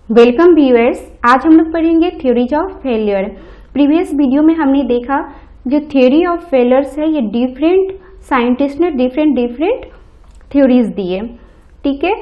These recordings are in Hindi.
Welcome viewers. आज हम लोग पढ़ेंगे theories of failure. Previous video में हमने देखा जो थ्योरी ऑफ फेलियर्स है ये डिफरेंट साइंटिस्ट ने डिफरेंट थ्योरीज दिए। ठीक है,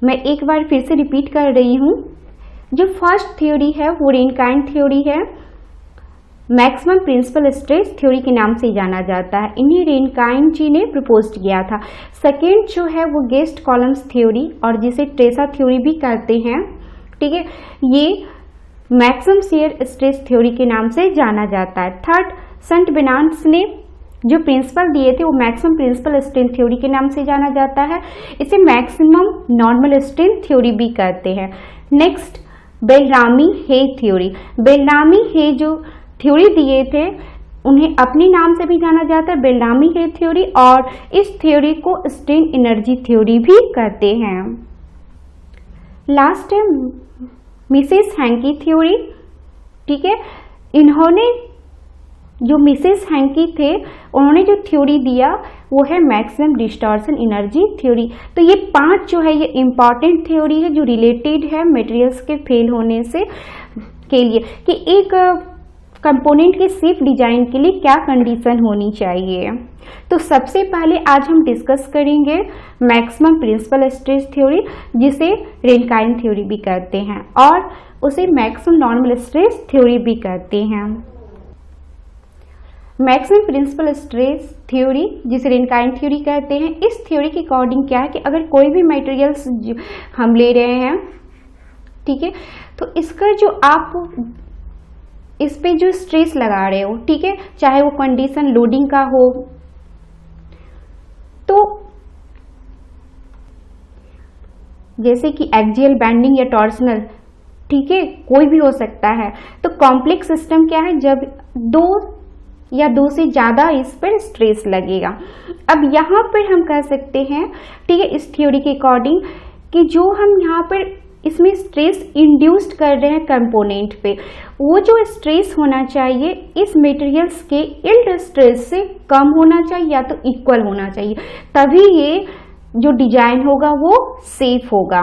मैं एक बार फिर से रिपीट कर रही हूँ। जो फर्स्ट थ्योरी है वो रेनकाइंड थ्योरी है, मैक्सिमम प्रिंसिपल स्ट्रेस थ्योरी के नाम से जाना जाता है। इन्हें रेनकाइंड जी ने प्रपोज किया था। सेकेंड जो है वो गेस्ट कॉलम्स थ्योरी और जिसे ट्रेसा थ्योरी भी कहते हैं। ठीक है, ये मैक्सिमम शियर स्ट्रेस थ्योरी के नाम से जाना जाता है। थर्ड, सेंट बेनांस ने जो प्रिंसिपल दिए थे वो मैक्सिमम प्रिंसिपल स्ट्रेन थ्योरी के नाम से जाना जाता है। इसे मैक्सिमम नॉर्मल स्ट्रेन थ्योरी भी कहते हैं। नेक्स्ट, बेलरामी हे थ्योरी। बेलरामी हे जो थ्योरी दिए थे उन्हें अपने नाम से भी जाना जाता है, बेलरामी हे थ्योरी, और इस थ्योरी को स्ट्रेन एनर्जी थ्योरी भी कहते हैं। लास्ट है मिसेस हैंकी थ्योरी। ठीक है, इन्होंने जो मिसेस हैंकी थे उन्होंने जो थ्योरी दिया वो है मैक्सिमम डिस्टॉर्शन एनर्जी थ्योरी। तो ये 5 जो है ये इंपॉर्टेंट थ्योरी है जो रिलेटेड है मटेरियल्स के फेल होने से के लिए कि एक कंपोनेंट के सेफ डिजाइन के लिए क्या कंडीशन होनी चाहिए। तो सबसे पहले आज हम डिस्कस करेंगे मैक्सिमम प्रिंसिपल स्ट्रेस थ्योरी जिसे रेनकाइंड थ्योरी भी कहते हैं और उसे मैक्सिमम नॉर्मल स्ट्रेस थ्योरी भी कहते हैं। मैक्सिमम प्रिंसिपल स्ट्रेस थ्योरी जिसे रेनकाइंड थ्योरी कहते हैं, इस थ्योरी के अकॉर्डिंग क्या है कि अगर कोई भी मटेरियल्स हम ले रहे हैं, ठीक है, तो इसका जो आप इस पे जो स्ट्रेस लगा रहे हो, ठीक है, चाहे वो कंडीशन लोडिंग का हो, तो जैसे कि एक्सियल बेंडिंग या टॉर्सनल, ठीक है, कोई भी हो सकता है। तो कॉम्प्लेक्स सिस्टम क्या है, जब 2 या 2 से ज्यादा इस पर स्ट्रेस लगेगा। अब यहां पर हम कह सकते हैं, ठीक है, इस थ्योरी के अकॉर्डिंग कि जो हम यहाँ पर इसमें स्ट्रेस इंड्यूस्ड कर रहे हैं कंपोनेंट पे, वो जो स्ट्रेस होना चाहिए इस मटेरियल्स के यील्ड स्ट्रेस से कम होना चाहिए या तो इक्वल होना चाहिए, तभी ये जो डिजाइन होगा वो सेफ होगा।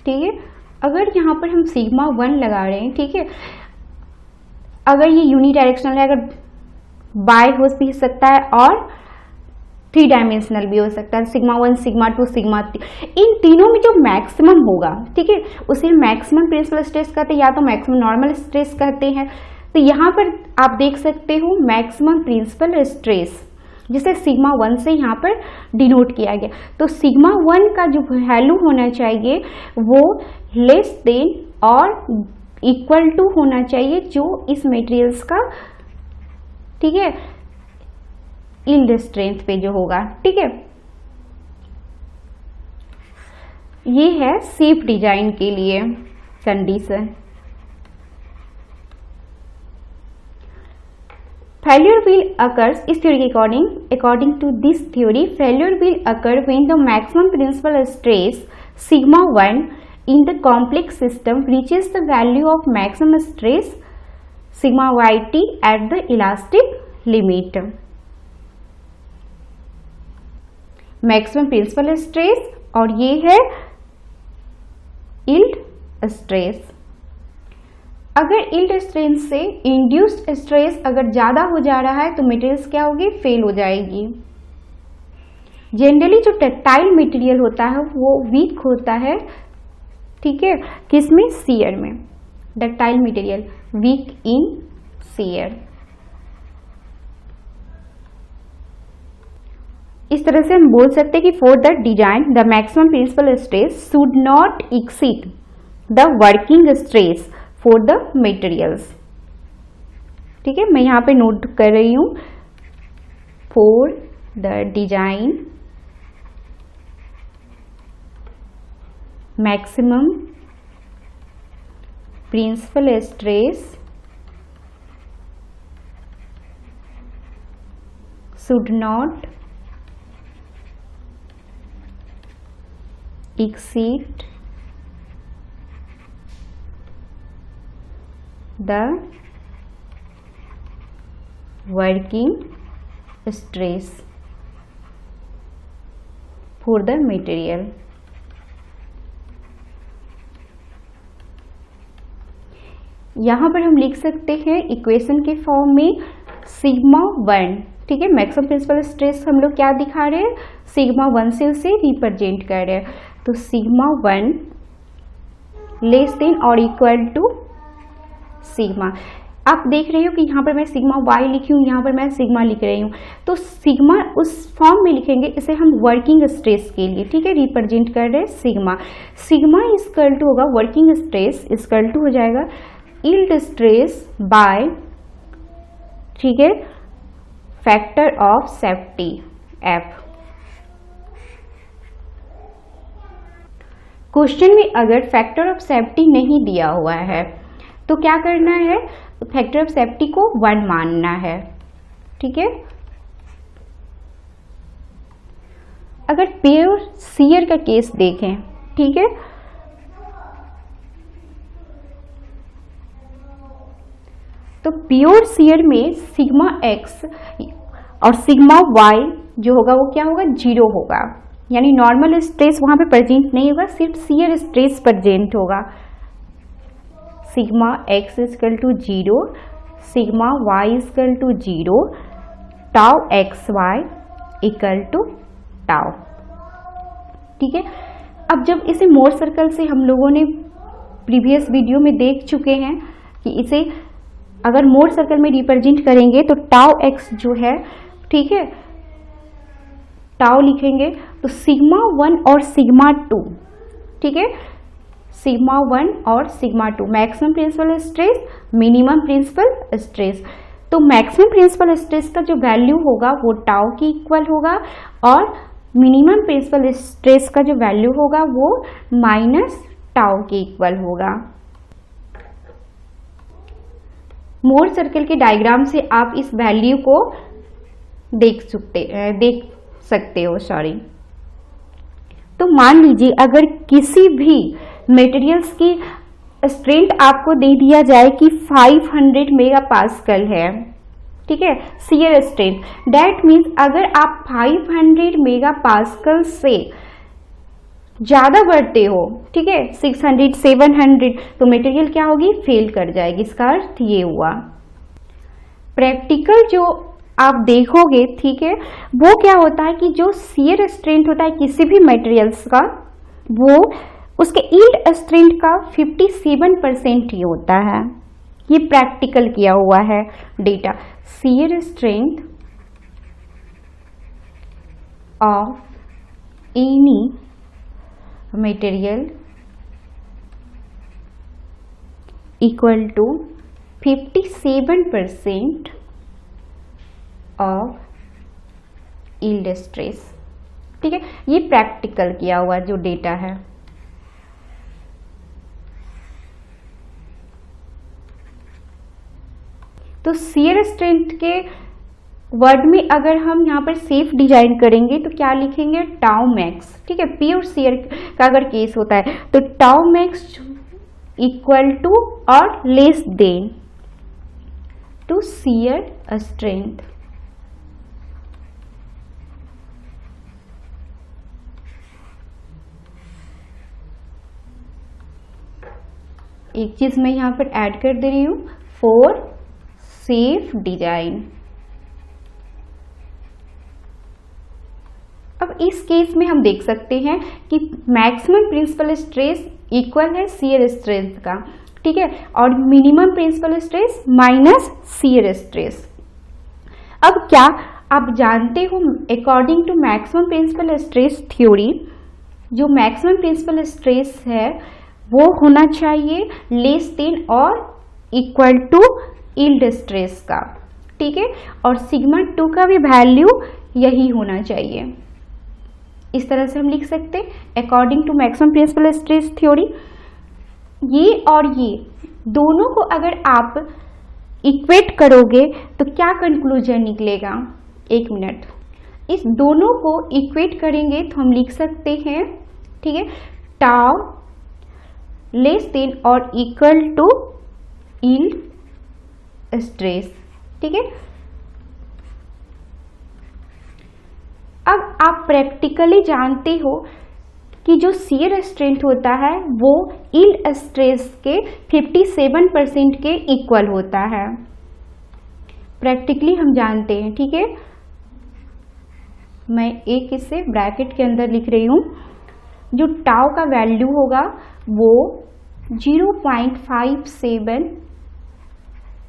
ठीक है, अगर यहाँ पर हम सिग्मा 1 लगा रहे हैं, ठीक है, अगर ये यूनिडायरेक्शनल है, अगर बाय हो भी सकता है और 3 डायमेंशनल भी हो सकता है, सिग्मा 1, सिग्मा 2, सिग्मा 3, इन तीनों में जो मैक्सिमम होगा, ठीक है, उसे मैक्सिमम प्रिंसिपल स्ट्रेस कहते हैं या तो मैक्सिमम नॉर्मल स्ट्रेस कहते हैं। तो यहाँ पर आप देख सकते हो मैक्सिमम प्रिंसिपल स्ट्रेस जिसे सिग्मा 1 से यहाँ पर डिनोट किया गया। तो सिग्मा 1 का जो वैल्यू होना चाहिए वो लेस देन और इक्वल टू होना चाहिए जो इस मटेरियल्स का, ठीक है, यील्ड स्ट्रेंथ पे जो होगा। ठीक है, ये है सेफ डिजाइन के लिए कंडीशन। फेल्यूर विल अकर्स, इस थ्योरी के according to this theory failure will occur when the maximum principal stress sigma 1 in the complex system reaches the value of maximum stress sigma yt at the elastic limit. Maximum principal stress और ये है यील्ड स्ट्रेस। अगर यील्ड स्ट्रेस से इंड्यूस्ड स्ट्रेस अगर ज्यादा हो जा रहा है तो मटेरियल्स क्या होगी, फेल हो जाएगी। जनरली जो टेक्टाइल मटेरियल होता है वो वीक होता है, ठीक है, किसमें, शियर में। Ductile material weak in shear. इस तरह से हम बोल सकते हैं कि for the design the maximum principal stress should not exceed the working stress for the materials. ठीक है, मैं यहां पे नोट कर रही हूं, for the design maximum principal stress should not exceed the working stress for the material. यहाँ पर हम लिख सकते हैं इक्वेशन के फॉर्म में सिग्मा 1, ठीक है। मैक्सिमम प्रिंसिपल स्ट्रेस हम लोग क्या दिखा रहे हैं, सिग्मा 1 से उसे रिप्रेजेंट कर रहे हैं। तो सिग्मा 1 लेस देन और इक्वल टू सिग्मा। आप देख रहे हो कि यहाँ पर मैं सिग्मा y लिखी हूँ, यहाँ पर मैं सिग्मा लिख रही हूँ। तो सिग्मा उस फॉर्म में लिखेंगे, इसे हम वर्किंग स्ट्रेस के लिए, ठीक है, रिप्रेजेंट कर रहे हैं सिग्मा। सिग्मा इक्वल टू होगा वर्किंग स्ट्रेस इक्वल टू हो जाएगा यील्ड स्ट्रेस बाय, ठीक है, factor of safety F। Question में अगर फैक्टर ऑफ सेफ्टी नहीं दिया हुआ है तो क्या करना है, फैक्टर ऑफ सेफ्टी को 1 मानना है, ठीक है। अगर प्योर शियर का केस देखें, ठीक है, तो प्योर शियर में सिग्मा x और सिग्मा y जो होगा वो क्या होगा, 0 होगा, यानी नॉर्मल स्ट्रेस वहां पे प्रेजेंट नहीं होगा, सिर्फ शियर स्ट्रेस प्रेजेंट होगा। Sigma x equal to 0, sigma y equal to 0, tau X Y equal to tau, ठीक है। अब जब इसे मोर सर्कल से हम लोगों ने प्रीवियस वीडियो में देख चुके हैं कि इसे अगर मोर सर्कल में रिप्रेजेंट करेंगे तो टाउ एक्स जो है, ठीक है, टाउ लिखेंगे तो सिग्मा 1 और सिग्मा 2, ठीक है, सिग्मा 1 और sigma 2 maximum principal stress, minimum principal stress. तो मैक्सिमम प्रिंसिपल स्ट्रेस का जो वैल्यू होगा वो टाउ की इक्वल होगा और मिनिमम प्रिंसिपल स्ट्रेस का जो वैल्यू होगा वो माइनस टाउ के इक्वल होगा। मोर सर्कल के डायग्राम से आप इस वैल्यू को देख सकते हो, सॉरी। तो मान लीजिए अगर किसी भी मटेरियल्स की स्ट्रेंथ आपको दे दिया जाए कि 500 मेगापास्कल है, ठीक है, शियर स्ट्रेंथ, दैट मीन्स अगर आप 500 मेगापास्कल से ज्यादा बढ़ते हो, ठीक है, 600 700, तो मटेरियल क्या होगी, फेल कर जाएगी। इसका अर्थ ये हुआ। प्रैक्टिकल जो आप देखोगे, ठीक है, वो क्या होता है कि जो शियर स्ट्रेंथ होता है किसी भी मटेरियल्स का, वो उसके यील्ड स्ट्रेंथ का 57% ही होता है। ये प्रैक्टिकल किया हुआ है data. Shear strength of any material equal to 57% of yield stress, ठीक है। ये प्रैक्टिकल किया हुआ जो डेटा है। तो शियर स्ट्रेंथ के वर्ड में अगर हम यहाँ पर सेफ डिजाइन करेंगे तो क्या लिखेंगे, टाउ मैक्स, ठीक है। प्योर शियर का अगर केस होता है तो टाउ मैक्स इक्वल टू और less than to shear strength. एक चीज मैं यहाँ पर ऐड कर दे रही हूँ, फॉर सेफ डिजाइन। अब इस केस में हम देख सकते हैं कि मैक्सिमम प्रिंसिपल स्ट्रेस इक्वल है शियर स्ट्रेंथ का, ठीक है, और minimum principal stress minus shear stress. अब क्या आप जानते हो, according to maximum principal stress theory, जो मैक्सिमम प्रिंसिपल स्ट्रेस है वो होना चाहिए लेस देन और इक्वल टू यील्ड स्ट्रेस का, ठीक है, और सिग्मा 2 का भी वैल्यू यही होना चाहिए। इस तरह से हम लिख सकते हैं according to maximum principal stress theory. ये और ये दोनों को अगर आप इक्वेट करोगे तो क्या कंक्लूजन निकलेगा, एक मिनट, इस दोनों को इक्वेट करेंगे तो हम लिख सकते हैं, ठीक है, टाउ लेस देन और इक्वल टू यील्ड स्ट्रेस, ठीक है। अब आप प्रैक्टिकली जानते हो कि जो शियर स्ट्रेंथ होता है वो यील्ड स्ट्रेस के 57% के इक्वल होता है। प्रैक्टिकली हम जानते हैं, ठीक है। मैं एक इसे ब्रैकेट के अंदर लिख रही हूँ। जो टाउ का वैल्यू होगा वो 0.57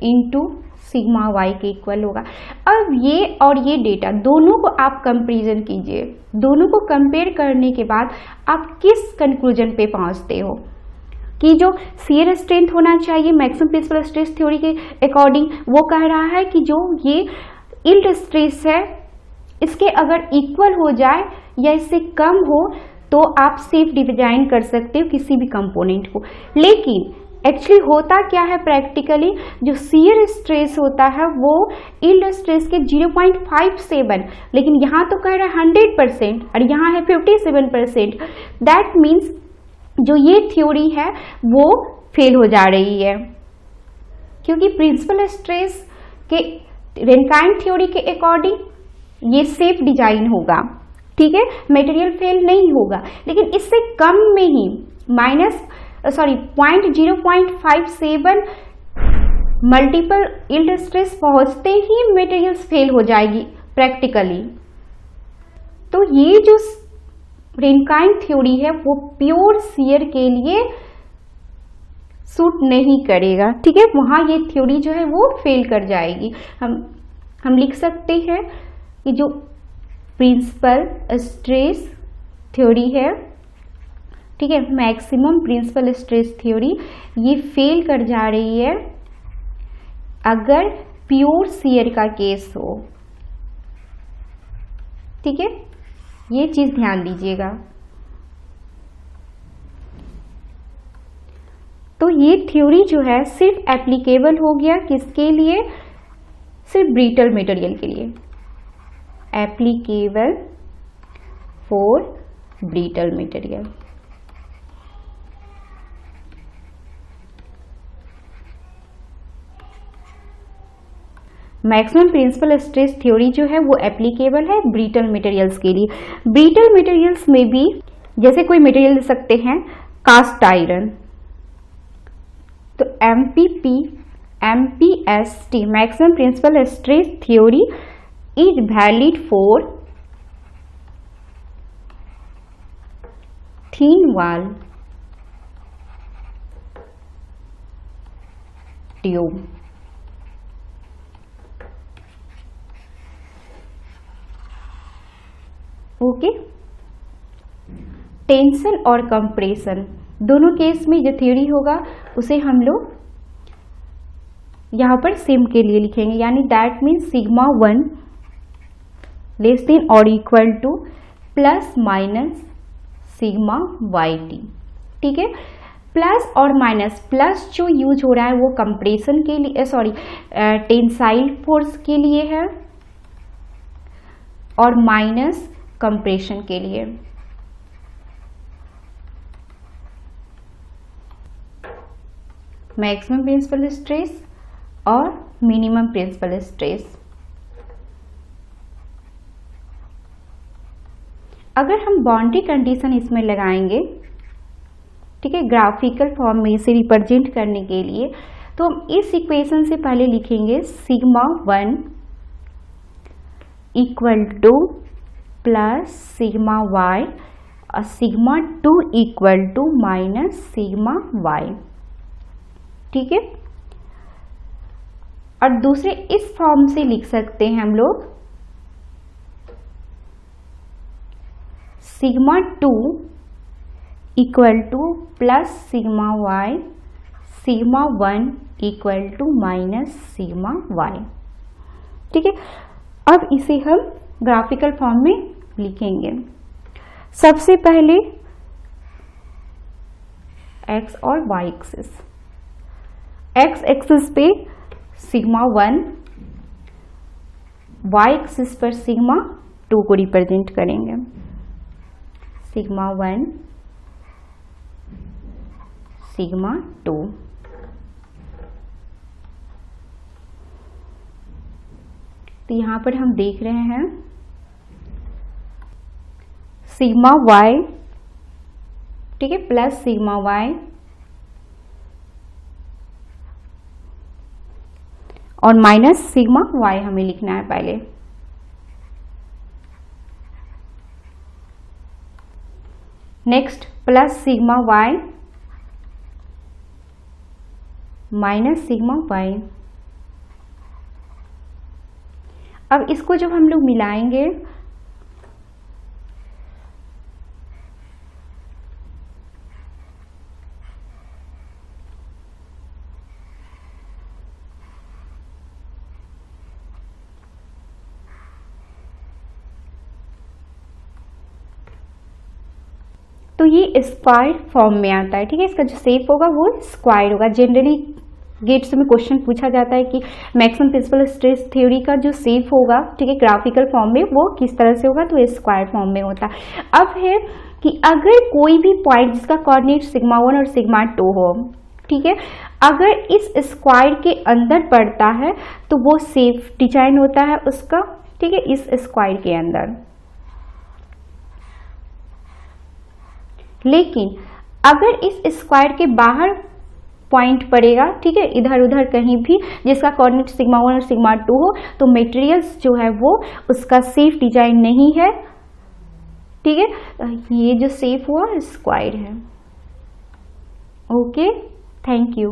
इंटू सिग्मा वाई के इक्वल होगा। अब ये और ये डेटा दोनों को आप कंपैरिजन कीजिए। दोनों को कंपेयर करने के बाद आप किस कंक्लूजन पे पहुंचते हो कि जो शियर स्ट्रेंथ होना चाहिए मैक्सिमम प्रिंसिपल स्ट्रेस थ्योरी के अकॉर्डिंग, वो कह रहा है कि जो ये यील्ड स्ट्रेस है इसके अगर इक्वल हो जाए या इससे कम हो तो आप सेफ डिजाइन कर सकते हो किसी भी कंपोनेंट को। लेकिन एक्चुअली होता क्या है प्रैक्टिकली, जो शियर स्ट्रेस होता है वो यील्ड स्ट्रेस के 0.57, लेकिन यहाँ तो कह रहा है 100% और यहाँ है 57%। दैट मीन्स जो ये थ्योरी है वो फेल हो जा रही है, क्योंकि प्रिंसिपल स्ट्रेस के रेनकाइन थ्योरी के अकॉर्डिंग ये सेफ डिजाइन होगा, ठीक है, मटेरियल फेल नहीं होगा। लेकिन इससे कम में ही .0.57 मल्टीपल यील्ड स्ट्रेस पहुंचते ही मटेरियल्स फेल हो जाएगी प्रैक्टिकली। तो ये जो रेनकाइन थ्योरी है वो प्योर शियर के लिए सूट नहीं करेगा, ठीक है। वहां ये थ्योरी जो है वो फेल कर जाएगी। हम लिख सकते हैं कि जो प्रिंसिपल स्ट्रेस थ्योरी है, ठीक है, मैक्सिमम प्रिंसिपल स्ट्रेस थ्योरी, ये फेल कर जा रही है अगर प्योर शियर का केस हो, ठीक है। ये चीज ध्यान दीजिएगा। तो ये थ्योरी जो है सिर्फ एप्लीकेबल हो गया किसके लिए, सिर्फ ब्रिटल मटेरियल के लिए, applicable for brittle material. Maximum principal stress theory जो है वो एप्लीकेबल है ब्रिटल मटेरियल्स के लिए। ब्रिटल मटेरियल्स में भी जैसे कोई मटेरियल ले सकते हैं कास्ट आयरन, तो MPP, MPST maximum principal stress theory is valid for thin wall tube. Okay, tension और कंप्रेशन दोनों केस में जो थ्योरी होगा उसे हम लोग यहां पर सेम के लिए लिखेंगे, यानी that means sigma 1 less than और equal to plus minus sigma YT, ठीक है। प्लस और माइनस, प्लस जो यूज हो रहा है वो कंप्रेशन के लिए, टेंसाइल फोर्स के लिए है, और माइनस कंप्रेशन के लिए। मैक्सिमम प्रिंसिपल स्ट्रेस और मिनिमम प्रिंसिपल स्ट्रेस। अगर हम बाउंड्री कंडीशन इसमें लगाएंगे, ठीक है, ग्राफिकल फॉर्म में इसे रिप्रेजेंट करने के लिए, तो हम इस इक्वेशन से पहले लिखेंगे sigma 1 equal to plus sigma y और sigma 2 equal to minus sigma y, ठीक है। और दूसरे इस फॉर्म से लिख सकते हैं हम लोग sigma 2 equal to plus sigma y, sigma 1 equal to minus sigma y, ठीक है। अब इसे हम ग्राफिकल फॉर्म में लिखेंगे। सबसे पहले x और y एक्सिस, x एक्सिस पे सिग्मा 1, y एक्सिस पर सिग्मा 2 को रिप्रेजेंट करेंगे। सिग्मा 1 सिग्मा 2, तो यहां पर हम देख रहे हैं सिग्मा y ठीक है, प्लस सिग्मा वाई और माइनस सिग्मा वाई हमें लिखना है पहले। Next plus sigma Y minus sigma Y. अब इसको जब हम लोग मिलाएंगे तो ये स्क्वायर फॉर्म में आता है। ठीक है, इसका जो शेप होगा वो स्क्वायर होगा। जनरली गेट्स में क्वेश्चन पूछा जाता है कि मैक्सिमम प्रिंसिपल स्ट्रेस थ्योरी का जो शेप होगा, ठीक है, ग्राफिकल फॉर्म में वो किस तरह से होगा, तो स्क्वायर फॉर्म में होता है। अब है कि अगर कोई भी पॉइंट जिसका कोऑर्डिनेट सिग्मा 1 और सिग्मा 2 हो, ठीक है, अगर इस स्क्वायर के अंदर पड़ता है तो वो शेप डिजाइन होता है उसका, ठीक है, इस स्क्वायर के अंदर। लेकिन अगर इस स्क्वायर के बाहर पॉइंट पड़ेगा, ठीक है, इधर उधर कहीं भी जिसका कोऑर्डिनेट सिग्मा 1 और सिग्मा 2 हो, तो मटेरियल्स जो है वो उसका सेफ डिजाइन नहीं है। ठीक है, ये जो शेप हुआ स्क्वायर है। Okay, thank you.